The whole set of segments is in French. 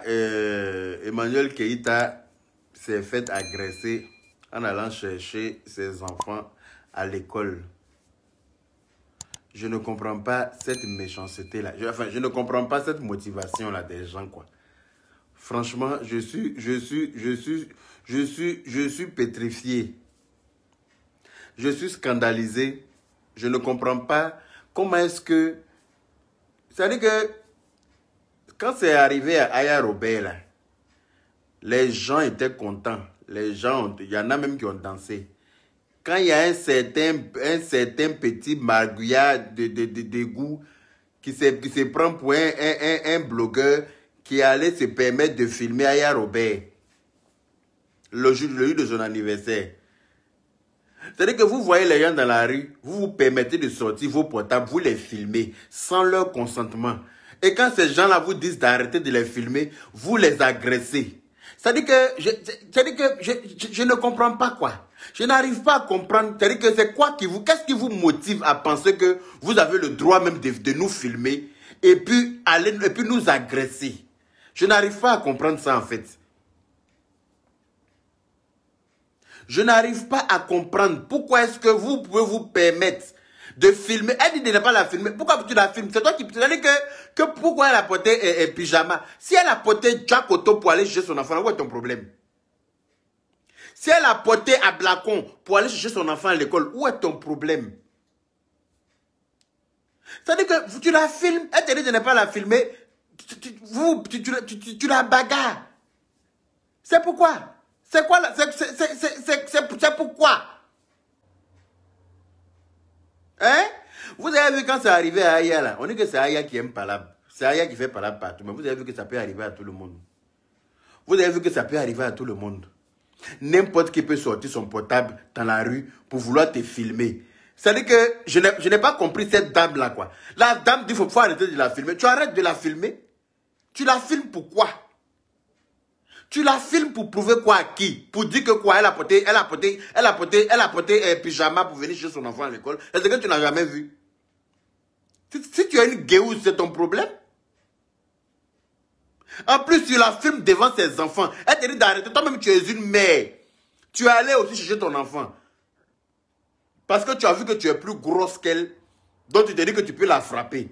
Emmanuel Keïta s'est fait agresser en allant chercher ses enfants à l'école. Je ne comprends pas cette méchanceté-là. Enfin, je ne comprends pas cette motivation-là des gens, quoi. Franchement, je suis pétrifié. Je suis scandalisé. Je ne comprends pas comment est-ce que... C'est-à-dire que quand c'est arrivé à Aya Robert, là, les gens étaient contents. Les gens, il y en a même qui ont dansé. Quand il y a un certain petit margouillard de goût qui se prend pour un blogueur qui allait se permettre de filmer Aya Robert le jour de son anniversaire. C'est-à-dire que vous voyez les gens dans la rue, vous vous permettez de sortir vos portables, vous les filmez sans leur consentement. Et quand ces gens-là vous disent d'arrêter de les filmer, vous les agressez. C'est-à-dire que je ne comprends pas quoi. Je n'arrive pas à comprendre. C'est-à-dire que c'est quoi qu'est-ce qui vous motive à penser que vous avez le droit même de nous filmer et puis nous agresser. Je n'arrive pas à comprendre ça en fait. Je n'arrive pas à comprendre pourquoi est-ce que vous pouvez vous permettre de filmer. Elle dit de ne pas la filmer. Pourquoi tu la filmes? C'est toi qui... C'est-à-dire que pourquoi elle a porté un pyjama? Si elle a porté Jack Otto pour aller chercher son enfant, où est ton problème? Si elle a porté à Blacon pour aller chercher son enfant à l'école, où est ton problème? C'est-à-dire que tu la filmes, elle te dit de ne pas la filmer, tu la bagarres. C'est pourquoi? C'est quoi c'est pourquoi? Hein? Vous avez vu quand c'est arrivé à Aya là, on dit que c'est Aya qui aime palabre. C'est Aya qui fait palabre partout, mais vous avez vu que ça peut arriver à tout le monde. Vous avez vu que ça peut arriver à tout le monde. N'importe qui peut sortir son portable dans la rue pour vouloir te filmer. C'est-à-dire que je n'ai pas compris cette dame-là, quoi. La dame dit qu'il faut arrêter de la filmer. Tu arrêtes de la filmer? Tu la filmes pour quoi? Tu la filmes pour prouver quoi à qui? Pour dire que quoi? Elle a porté un pyjama pour venir chez son enfant à l'école. Est-ce que tu n'as jamais vu? Si tu as une guéouze, c'est ton problème. En plus, tu la filmes devant ses enfants. Elle te dit d'arrêter. Toi-même, tu es une mère. Tu es allé aussi chercher ton enfant. Parce que tu as vu que tu es plus grosse qu'elle. Donc, tu te dis que tu peux la frapper.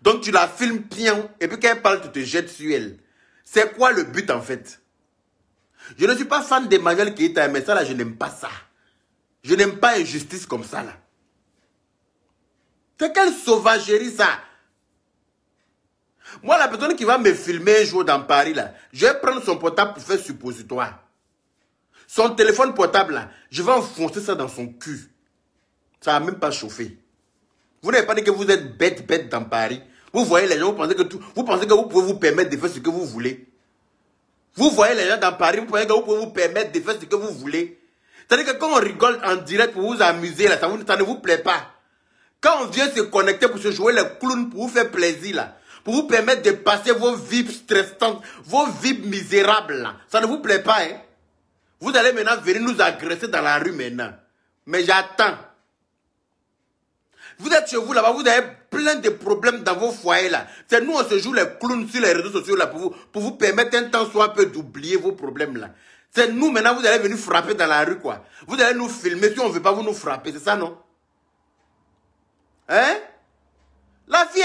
Donc, tu la filmes bien. Et puis, quand elle parle, tu te jettes sur elle. C'est quoi le but, en fait? Je ne suis pas fan d'Emmanuel Keïta, mais ça, là, je n'aime pas ça. Je n'aime pas injustice comme ça, là. C'est quelle sauvagerie, ça? Moi, la personne qui va me filmer un jour dans Paris, là, je vais prendre son portable pour faire suppositoire. Son téléphone portable, là, je vais enfoncer ça dans son cul. Ça va même pas chauffer. Vous n'avez pas dit que vous êtes bête dans Paris. Vous voyez les gens, vous pensez que vous pouvez vous permettre de faire ce que vous voulez. Vous voyez les gens dans Paris, vous pensez que vous pouvez vous permettre de faire ce que vous voulez. C'est-à-dire que quand on rigole en direct pour vous amuser, là, ça ne vous plaît pas. Quand on vient se connecter pour se jouer les clowns, pour vous faire plaisir, là, pour vous permettre de passer vos vies stressantes, vos vies misérables, là, ça ne vous plaît pas, hein? Vous allez maintenant venir nous agresser dans la rue maintenant. Mais j'attends. Vous êtes chez vous là-bas, vous avez plein de problèmes dans vos foyers là. C'est nous, on se joue les clowns sur les réseaux sociaux là pour vous permettre un temps soit peu d'oublier vos problèmes là. C'est nous maintenant, vous allez venir frapper dans la rue quoi. Vous allez nous filmer, si on ne veut pas vous nous frapper, c'est ça non? Hein? La fille,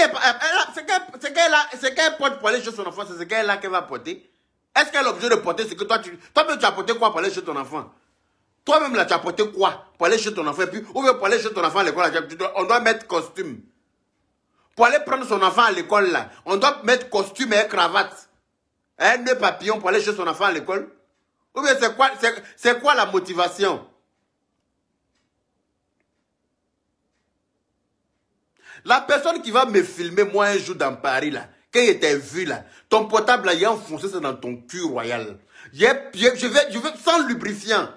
c'est qu'elle porte pour aller chez son enfant, c'est ce qu'elle a qu'elle va porter. Est-ce qu'elle est obligée de porter ce que toi-même tu as porté quoi pour aller chez ton enfant? Toi-même là, tu as porté quoi pour aller chez ton enfant? Et puis, ou bien pour aller chez ton enfant à l'école, on doit mettre costume. Pour aller prendre son enfant à l'école là, on doit mettre costume et cravate. Un nœud papillon pour aller chez son enfant à l'école? Ou bien c'est quoi la motivation? La personne qui va me filmer, moi, un jour dans Paris, là, quand il était vu, là, ton portable, là, il a enfoncé ça dans ton cul royal. Je vais sans lubrifiant.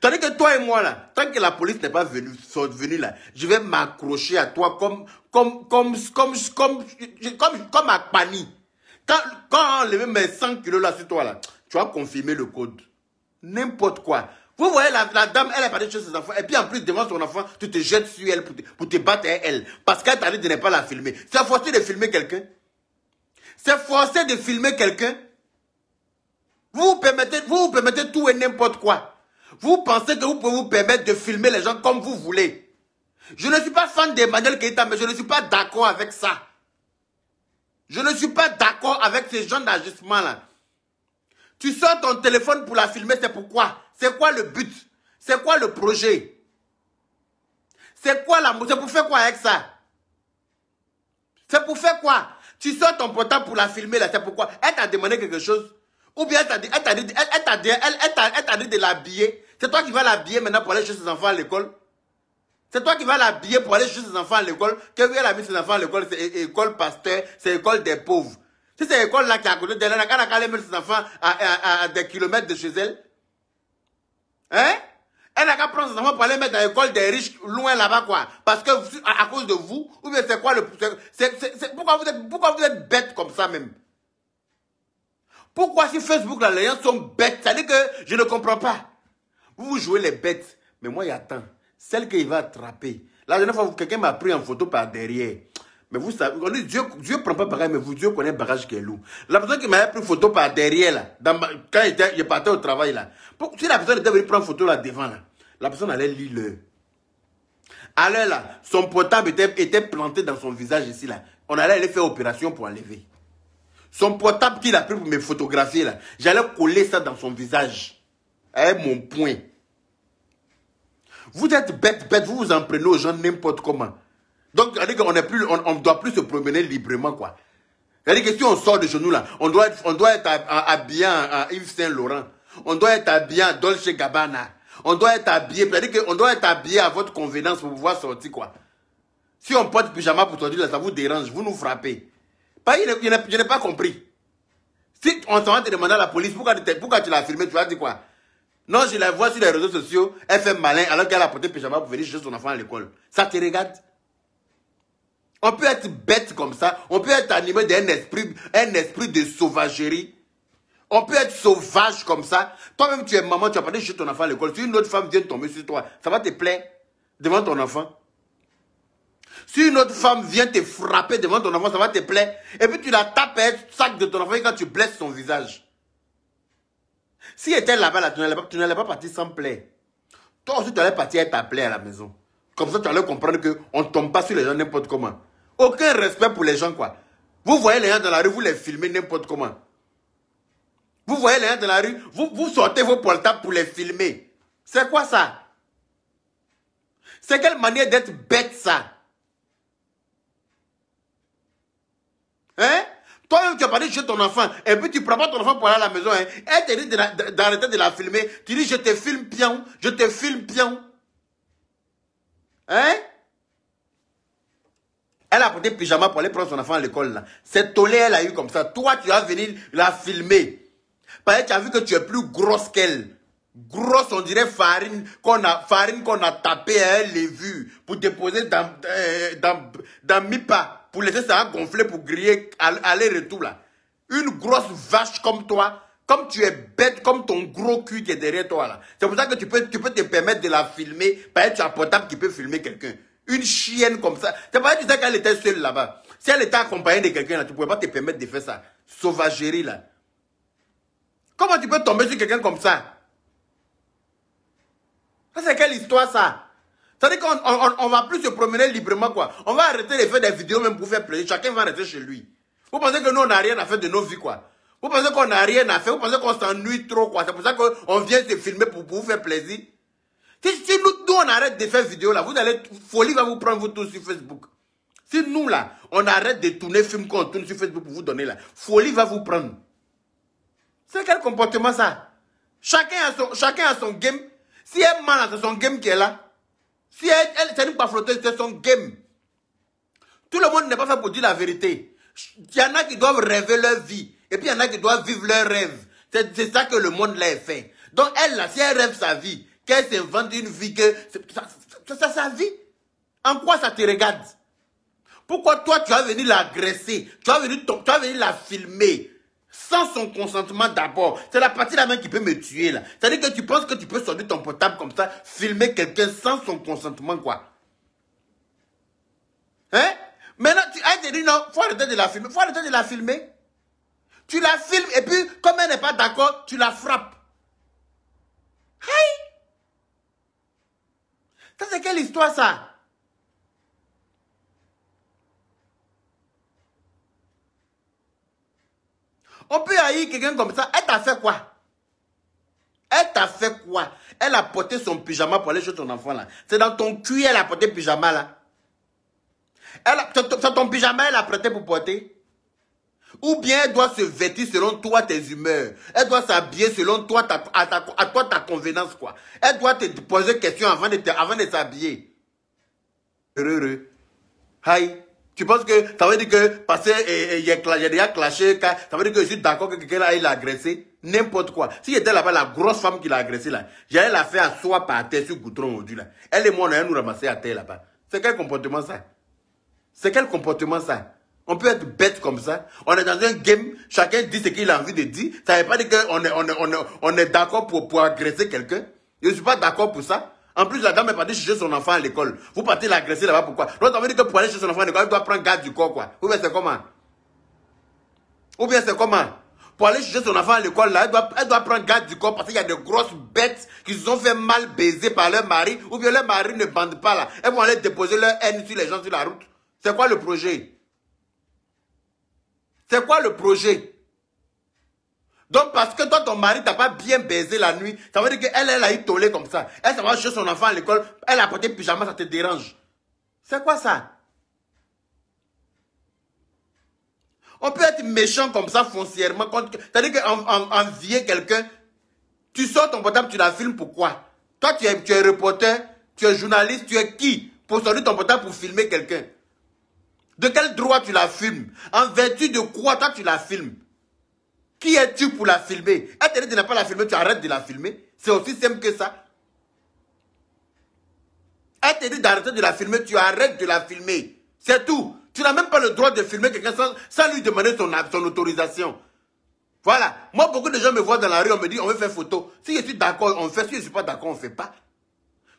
Tandis que toi et moi, là, tant que la police n'est pas venue, là, je vais m'accrocher à toi comme à Pani. Quand on enlève mes 100 kilos là sur toi, là, tu vas confirmer le code. N'importe quoi. Vous voyez, la dame, elle est partie chez ses enfants. Et puis en plus, devant son enfant, tu te jettes sur elle pour te battre à elle. Parce qu'elle t'a dit de ne pas la filmer. C'est facile de filmer quelqu'un. C'est forcé de filmer quelqu'un. Vous vous permettez tout et n'importe quoi. Vous pensez que vous pouvez vous permettre de filmer les gens comme vous voulez. Je ne suis pas fan d'Emmanuel Keïta, mais je ne suis pas d'accord avec ça. Je ne suis pas d'accord avec ces genres d'ajustements-là. Tu sors ton téléphone pour la filmer, c'est pourquoi? C'est quoi le but? C'est quoi le projet? C'est quoi c'est pour faire quoi avec ça? C'est pour faire quoi? Tu sors ton portable pour la filmer, là, c'est pourquoi? Elle t'a demandé quelque chose? Ou bien elle t'a dit de l'habiller. C'est toi qui vas l'habiller maintenant pour aller chez ses enfants à l'école? C'est toi qui vas l'habiller pour aller chez ses enfants à l'école? Que elle a mis ses enfants à l'école, c'est école pasteur, c'est école des pauvres. Si c'est l'école là qui est à côté d'elle, elle n'a qu'à aller mettre ses enfants à des kilomètres de chez elle. Hein? Elle n'a qu'à prendre ses enfants pour aller mettre dans l'école des riches loin là-bas, quoi. Parce que à cause de vous, ou bien c'est quoi le... Pourquoi vous êtes bête comme ça même? Pourquoi si Facebook là, les gens sont bêtes? Ça veut dire que je ne comprends pas. Vous jouez les bêtes. Mais moi, j'attends. Celle qu'il va attraper. La dernière fois, quelqu'un m'a pris en photo par derrière. Mais vous savez, on dit Dieu ne prend pas pareil, mais Dieu connaît le bagage qui est lourd. La personne qui m'avait pris photo par derrière, là, quand il partait au travail, là, si la personne était venue prendre photo là devant, là, la personne allait lire l'heure. Alors là, son portable était planté dans son visage ici, là. On allait aller faire opération pour enlever. Son portable qu'il a pris pour me photographier, là, j'allais coller ça dans son visage. Avec mon poing. Vous êtes bête, vous vous en prenez aux gens n'importe comment. Donc, on ne doit plus se promener librement, quoi. C'est-à-dire que si on sort de chez nous, là, on doit être habillé à Yves Saint Laurent. On doit être habillé à Dolce Gabbana. On doit être habillé, c'est-à-dire qu'on doit être habillé à votre convenance pour pouvoir sortir, quoi. Si on porte pyjama pour sortir, là, ça vous dérange, vous nous frappez. Je n'ai pas compris. Si on s'en va te demander à la police, pourquoi tu l'as filmé, tu vas dire quoi? Non, je la vois sur les réseaux sociaux, elle fait malin alors qu'elle a porté pyjama pour venir chercher son enfant à l'école. Ça te regarde? On peut être bête comme ça, on peut être animé d'un esprit de sauvagerie. On peut être sauvage comme ça. Toi-même, tu es maman, tu as porté chercher ton enfant à l'école. Si une autre femme vient tomber sur toi, ça va te plaire devant ton enfant? Si une autre femme vient te frapper devant ton enfant, ça va te plaire. Et puis tu la tapes à un sac de ton enfant quand tu blesses son visage. Si elle était là-bas, là, tu n'allais pas partir sans plaire. Toi aussi, tu allais partir avec ta plaie à la maison. Comme ça, tu allais comprendre qu'on ne tombe pas sur les gens n'importe comment. Aucun respect pour les gens, quoi. Vous voyez les gens dans la rue, vous les filmez n'importe comment. Vous voyez les gens dans la rue, vous sortez vos portables pour les filmer. C'est quoi ça? C'est quelle manière d'être bête, ça? Hein? Toi-même, tu as parlé chez ton enfant, et puis tu prends pas ton enfant pour aller à la maison, hein. Elle te dit d'arrêter de la filmer. Tu dis, je te filme pion, je te filme pion. Hein? Elle a porté pyjama pour aller prendre son enfant à l'école, là. Cette tollée, elle a eu comme ça. Toi, tu vas venir la filmer. Parce que tu as vu que tu es plus grosse qu'elle. Grosse, on dirait farine qu'on a tapé à elle, les vues, pour déposer dans Mipa, pour laisser ça gonfler, pour griller aller-retour, là. Une grosse vache comme toi, comme tu es bête, comme ton gros cul qui est derrière toi, là. C'est pour ça que tu peux te permettre de la filmer, parce que tu as un portable qui peut filmer quelqu'un. Une chienne comme ça. C'est pas que tu sais qu'elle était seule là-bas. Si elle était accompagnée de quelqu'un, là, tu ne pouvais pas te permettre de faire ça. Sauvagerie, là. Comment tu peux tomber sur quelqu'un comme ça? Ça, c'est quelle histoire, ça? Ça veut dire qu'on ne va plus se promener librement, quoi. On va arrêter de faire des vidéos même pour faire plaisir. Chacun va rester chez lui. Vous pensez que nous, on n'a rien à faire de nos vies, quoi? Vous pensez qu'on n'a rien à faire? Vous pensez qu'on s'ennuie trop, quoi? C'est pour ça qu'on vient se filmer pour vous faire plaisir? Si nous, on arrête de faire vidéo, là, vous allez... Folie va vous prendre, vous tous, sur Facebook. Si nous, là, on arrête de tourner film qu'on tourne sur Facebook pour vous donner, là, folie va vous prendre. C'est quel comportement, ça? Chacun a son game. Si elle est malade, c'est son game qui est là. Si elle c'est une pas flotteuse, c'est son game. Tout le monde n'est pas fait pour dire la vérité. Il y en a qui doivent rêver leur vie. Et puis il y en a qui doivent vivre leur rêve. C'est ça que le monde là est fait. Donc elle, là, si elle rêve sa vie, qu'elle s'invente une vie, que c'est sa vie. En quoi ça te regarde? Pourquoi toi, tu vas venir l'agresser? Tu vas venir la filmer sans son consentement d'abord. C'est la partie là même qui peut me tuer, là. C'est-à-dire que tu penses que tu peux sortir ton portable comme ça, filmer quelqu'un sans son consentement, quoi. Hein? Maintenant, elle te dit non, faut arrêter de la filmer. Faut arrêter de la filmer. Tu la filmes et puis, comme elle n'est pas d'accord, tu la frappes. Hey! Ça, c'est quelle histoire, ça? On peut haïr quelqu'un comme ça. Elle t'a fait quoi? Elle t'a fait quoi? Elle a porté son pyjama pour aller chez ton enfant, là. C'est dans ton cul, elle a porté le pyjama, là. C'est ton pyjama, elle a prêté pour porter? Ou bien elle doit se vêtir selon toi, tes humeurs. Elle doit s'habiller selon toi, ta convenance, quoi. Elle doit te poser question avant de s'habiller. Heureux. Hi. Tu penses que ça veut dire que parce qu'il y a déjà clashé, ça veut dire que je suis d'accord que quelqu'un l'a agressé? N'importe quoi. Si j'étais là-bas, la grosse femme qui l'a agressé là, j'allais la faire asseoir par terre sur le goudron aujourd'hui là. Elle et moi, on allait nous ramasser à terre là-bas. C'est quel comportement ça? C'est quel comportement ça? On peut être bête comme ça. On est dans un game, chacun dit ce qu'il a envie de dire. Ça ne veut pas dire qu'on est d'accord pour agresser quelqu'un. Je ne suis pas d'accord pour ça. En plus, la dame est partie chercher son enfant à l'école. Vous partez l'agresser là-bas, pourquoi? Donc, ça veut dire que pour aller chercher son enfant à l'école, elle doit prendre garde du corps, quoi. Ou bien c'est comment? Ou bien c'est comment? Pour aller chercher son enfant à l'école, là, elle doit prendre garde du corps parce qu'il y a de grosses bêtes qui se sont fait mal baiser par leur mari. Ou bien leur mari ne bande pas là. Elles vont aller déposer leur haine sur les gens sur la route. C'est quoi le projet? C'est quoi le projet? Donc, parce que toi, ton mari t'a pas bien baisé la nuit, ça veut dire qu'elle a eu tollé comme ça. Elle s'en va chercher son enfant à l'école, elle a porté pyjama, ça te dérange. C'est quoi ça? On peut être méchant comme ça foncièrement. C'est-à-dire qu'envier quelqu'un, tu sors ton portable, tu la filmes, pourquoi? Toi, tu es reporter, tu es journaliste, tu es qui? Pour sortir ton portable pour filmer quelqu'un. De quel droit tu la filmes? En vertu de quoi toi tu la filmes? Qui es-tu pour la filmer? Elle te dit de ne pas la filmer, tu arrêtes de la filmer. C'est aussi simple que ça. Elle te dit d'arrêter de la filmer, tu arrêtes de la filmer. C'est tout. Tu n'as même pas le droit de filmer quelqu'un sans lui demander son autorisation. Voilà. Moi, beaucoup de gens me voient dans la rue, on me dit, on veut faire photo. Si je suis d'accord, on fait. Si je ne suis pas d'accord, on ne fait pas.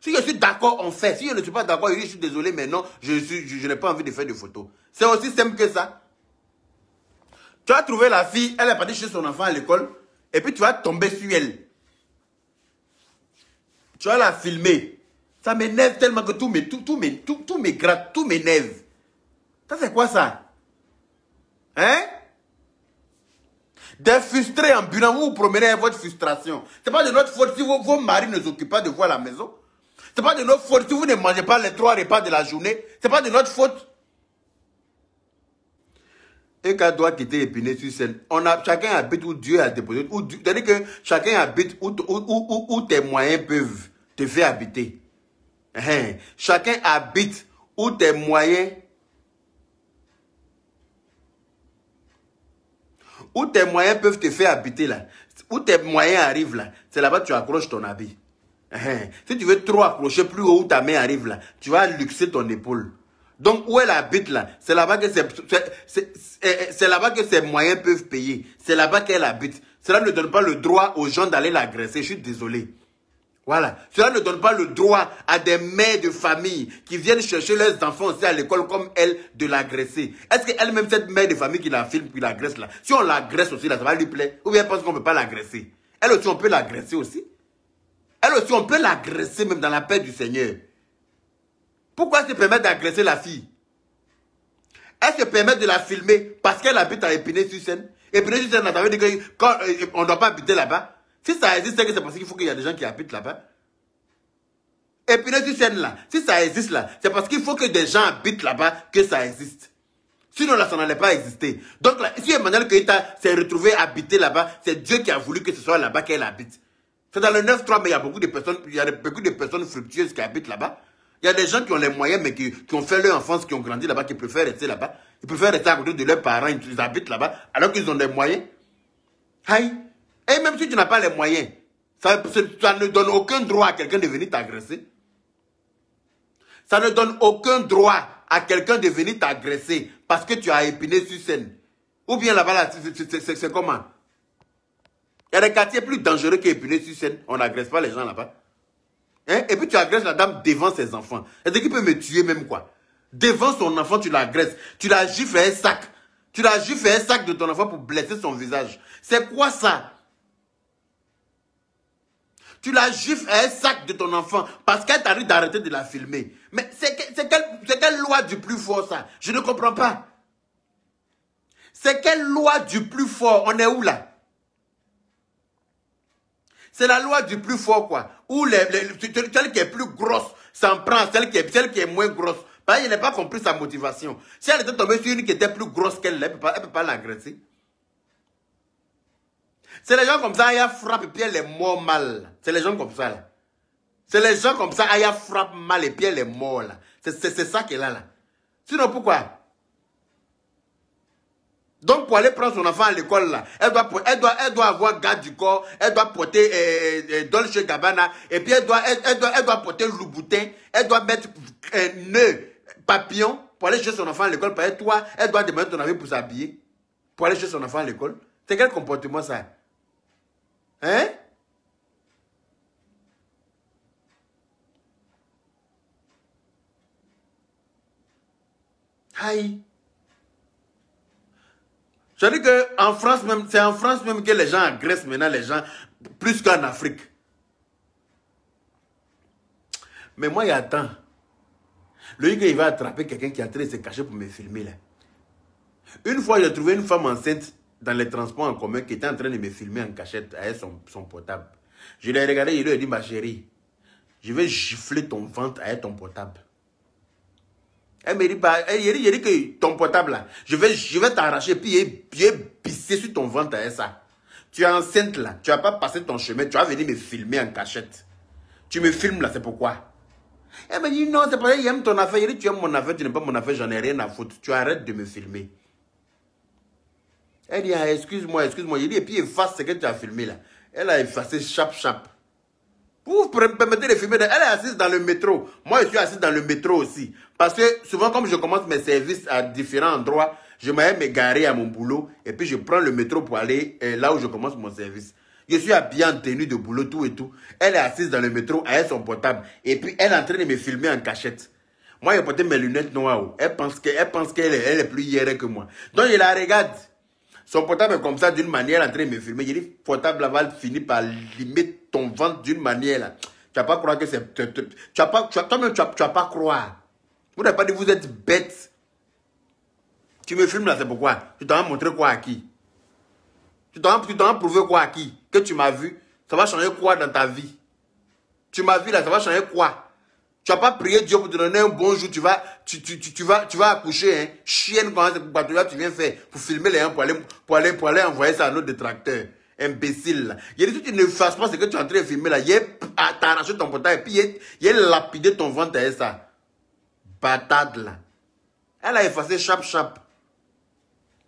Si je suis d'accord, on fait. Si je ne suis pas d'accord, je suis désolé, mais non, je n'ai pas envie de faire de photos. C'est aussi simple que ça. Tu as trouvé la fille, elle est partie chez son enfant à l'école, et puis tu vas tomber sur elle. Tu vas la filmer. Ça m'énerve tellement que tout m'égratte, tout m'énerve. Ça c'est quoi ça? Hein? Des frustrés ambulants, vous vous promenez avec votre frustration. Ce n'est pas de notre faute si vos maris ne s'occupent pas de vous à la maison. Ce n'est pas de notre faute si vous ne mangez pas les 3 repas de la journée. Ce n'est pas de notre faute. Et qu'elle doit quitter Épinay-sur-Seine. Chacun habite où Dieu a déposé. C'est-à-dire que chacun habite où tes moyens peuvent te faire habiter. Chacun habite où tes moyens. Où tes moyens peuvent te faire habiter là. Où tes moyens arrivent là. C'est là-bas que tu accroches ton habit. Si tu veux trop accrocher plus haut où ta main arrive là, tu vas luxer ton épaule. Donc, où elle habite là, c'est là-bas que ses moyens peuvent payer. C'est là-bas qu'elle habite. Cela ne donne pas le droit aux gens d'aller l'agresser. Je suis désolé. Voilà. Cela ne donne pas le droit à des mères de famille qui viennent chercher leurs enfants aussi à l'école comme elle de l'agresser. Est-ce qu'elle-même, cette mère de famille qui la filme, qui l'agresse là, si on l'agresse aussi là, ça va lui plaire? Ou bien elle pense qu'on ne peut pas l'agresser? Elle aussi, on peut l'agresser aussi. Elle aussi, on peut l'agresser même dans la paix du Seigneur. Pourquoi elle se permet d'agresser la fille? Elle se permet de la filmer parce qu'elle habite à Épinay-sur-Seine. Épinay-sur-Seine, ça veut dire qu'on ne doit pas habiter là-bas. Si ça existe, c'est parce qu'il faut qu'il y ait des gens qui habitent là-bas. Épinay-sur-Seine là, si ça existe là, c'est parce qu'il faut que des gens habitent là-bas que ça existe. Sinon là, ça n'allait pas exister. Donc là, si Emmanuel Keïta s'est retrouvé habité là-bas, c'est Dieu qui a voulu que ce soit là-bas qu'elle habite. C'est dans le 9-3, mais il y a beaucoup de personnes fructueuses qui habitent là-bas. Il y a des gens qui ont les moyens, mais qui ont fait leur enfance, qui ont grandi là-bas, qui préfèrent rester là-bas. Ils préfèrent rester à côté de leurs parents, ils habitent là-bas, alors qu'ils ont des moyens. Aïe. Et même si tu n'as pas les moyens, ça ne donne aucun droit à quelqu'un de venir t'agresser. Ça ne donne aucun droit à quelqu'un de venir t'agresser parce que tu as Épinay-sur-Seine. Ou bien là-bas, c'est comment? Il y a des quartiers plus dangereux qu'Épinay-sur-Seine. On n'agresse pas les gens là-bas. Hein? Et puis tu agresses la dame devant ses enfants. C'est-à-dire qu'il peut me tuer même quoi. Devant son enfant, tu l'agresses. Tu la gifles un sac. Tu l'as juste fait un sac de ton enfant pour blesser son visage. C'est quoi ça? Tu l'as juste fait un sac de ton enfant parce qu'elle t'a dit d'arrêter de la filmer. Mais c'est quelle loi du plus fort ça? Je ne comprends pas. C'est quelle loi du plus fort? On est où là? C'est la loi du plus fort quoi. Où celle qui est plus grosse s'en prend, celle qui est moins grosse. Parce qu'il n'a pas compris sa motivation. Si elle était tombée sur une qui était plus grosse qu'elle, elle ne peut pas l'agresser. C'est les gens comme ça, elle frappe et puis elle est mort mal. C'est les gens comme ça là. C'est les gens comme ça, elle frappe mal et puis elle est mort là. C'est ça qu'elle a là. Sinon pourquoi? Donc pour aller prendre son enfant à l'école là, elle doit avoir garde du corps, elle doit porter Dolce Gabbana, et puis elle doit porter Louboutin, elle doit mettre un nœud papillon pour aller chez son enfant à l'école. Parce que toi, elle doit demander ton avis pour s'habiller, pour aller chez son enfant à l'école. C'est quel comportement ça? Hein? Aïe. Je dis qu'en France même, c'est en France même que les gens agressent maintenant les gens plus qu'en Afrique. Mais moi, il y a temps. Le gars, il va attraper quelqu'un qui est en train de se cacher pour me filmer là. Une fois, j'ai trouvé une femme enceinte dans les transports en commun qui était en train de me filmer en cachette avec son portable. Je l'ai regardé, il lui a dit, ma chérie, je vais gifler ton ventre avec ton portable. Elle me dit, il dit que ton portable là, je vais t'arracher, puis il est pissé sur ton ventre avec ça. Tu es enceinte là, tu n'as pas passé ton chemin, tu vas venir me filmer en cachette. Tu me filmes là, c'est pourquoi? Elle me dit, non, c'est parce qu'il aime ton affaire. Il dit, tu aimes mon affaire, tu n'aimes pas mon affaire, j'en ai rien à foutre. Tu arrêtes de me filmer. Elle dit, ah, excuse-moi. Il dit, et puis efface ce que tu as filmé là. Elle a effacé chap. Vous vous permettez de filmer. Elle est assise dans le métro. Moi, je suis assise dans le métro aussi. Parce que souvent, comme je commence mes services à différents endroits, je m'aime me garer à mon boulot. Et puis, je prends le métro pour aller là où je commence mon service. Je suis habillé en tenue de boulot, tout et tout. Elle est assise dans le métro avec son portable. Et puis, elle est en train de me filmer en cachette. Moi, j'ai porté mes lunettes noires. Elle pense qu'elle est plus hier que moi. Donc, je la regarde. Son portable est comme ça, d'une manière, en train de me filmer. J'ai dit, portable là va finir par limiter ton ventre d'une manière là. Tu vas pas croire que c'est... Toi-même, tu vas pas croire. Vous n'avez pas dit, vous êtes bête. Tu me filmes là, c'est pourquoi? Tu t'en as montré quoi à qui? Tu t'en as prouvé quoi à qui? Que tu m'as vu? Ça va changer quoi dans ta vie? Tu m'as vu là, ça va changer quoi? Tu n'as pas prié Dieu pour te donner un bon jour, tu vas accoucher, hein. Chienne, comment c'est tu viens faire pour filmer les gens, pour aller envoyer ça à notre détracteur. Imbécile là. Il a dit, tu ne fasses pas ce que tu es en train de filmer là. T'as arraché ton portable et puis il a lapidé ton ventre avec ça. Batade là. Elle a effacé chap.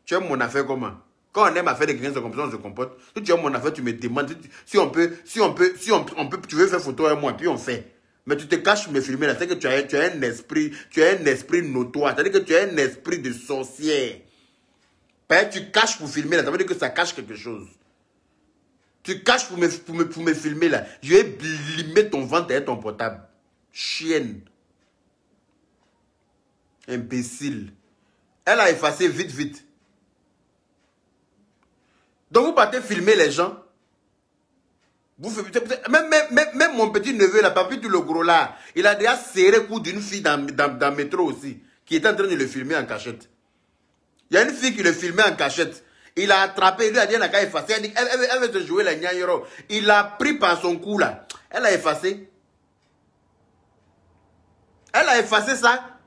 Tu aimes mon affaire comment? Quand on aime à faire des quelqu'un comme ça, on se comporte. Si tu aimes mon affaire, tu me demandes si on peut, tu veux faire photo avec moi, puis on fait. Mais tu te caches pour me filmer là, c'est que tu as un esprit notoire, c'est-à-dire que tu as un esprit de sorcière. Parce que tu caches pour filmer là, ça veut dire que ça cache quelque chose. Tu caches pour me filmer là, je vais blimer ton ventre avec ton portable. Chienne. Imbécile. Elle a effacé vite. Donc vous partez filmer les gens. Même mon petit neveu, là, Papi le gros là, il a déjà serré le cou d'une fille dans le métro aussi, qui était en train de le filmer en cachette. Il y a une fille qui le filmait en cachette. Il a attrapé, il lui a dit, elle a effacé. Elle veut se jouer la gnayero. Il l'a pris par son cou là. Elle a effacé. Elle a effacé ça.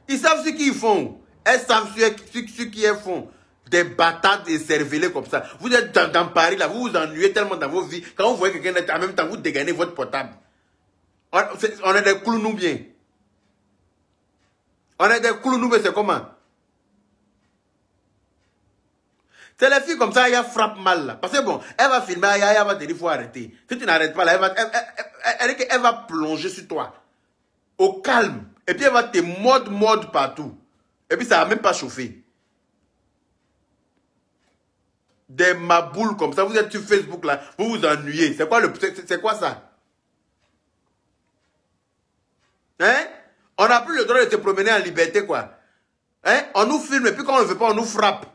Ils savent ce qu'ils font. Elles savent ce qu'ils font. Des batates et cervelés comme ça. Vous êtes dans Paris, là, vous vous ennuyez tellement dans vos vies. Quand vous voyez quelqu'un en même temps, vous dégainez votre portable. On est des clownous bien. On est des clownous, mais c'est comment? C'est les filles comme ça, elles frappent mal là. Parce que bon, elle va filmer, elle va te dire, il faut arrêter. Si tu n'arrêtes pas là, elle va plonger sur toi. Au calme. Et puis elle va te mordre partout. Et puis ça va même pas chauffer. Des maboules comme ça, vous êtes sur Facebook là, vous vous ennuyez. C'est quoi ça? Hein? On n'a plus le droit de se promener en liberté quoi. Hein? On nous filme et puis quand on ne veut pas, on nous frappe.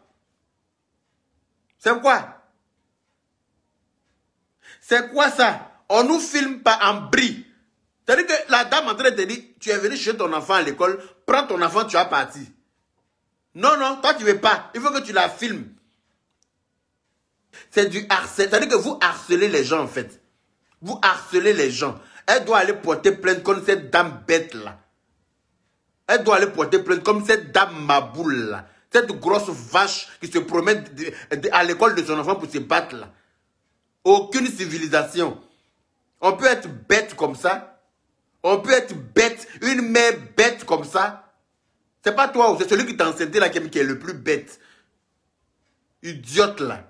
C'est quoi? C'est quoi ça? On nous filme pas en bris. C'est-à-dire que la dame en train de te dire, tu es venu chez ton enfant à l'école, prends ton enfant, tu vas partir. Non, non, toi tu ne veux pas. Il faut que tu la filmes. C'est du harcèlement. C'est-à-dire que vous harcelez les gens en fait. Vous harcelez les gens. Elle doit aller porter plainte comme cette dame bête là. Elle doit aller porter plainte comme cette dame maboule là. Cette grosse vache qui se promène à l'école de son enfant pour se battre là. Aucune civilisation. On peut être bête comme ça. On peut être bête. Une mère bête comme ça. C'est pas toi, c'est celui qui t'a enceinté là qui est le plus bête. Idiote là.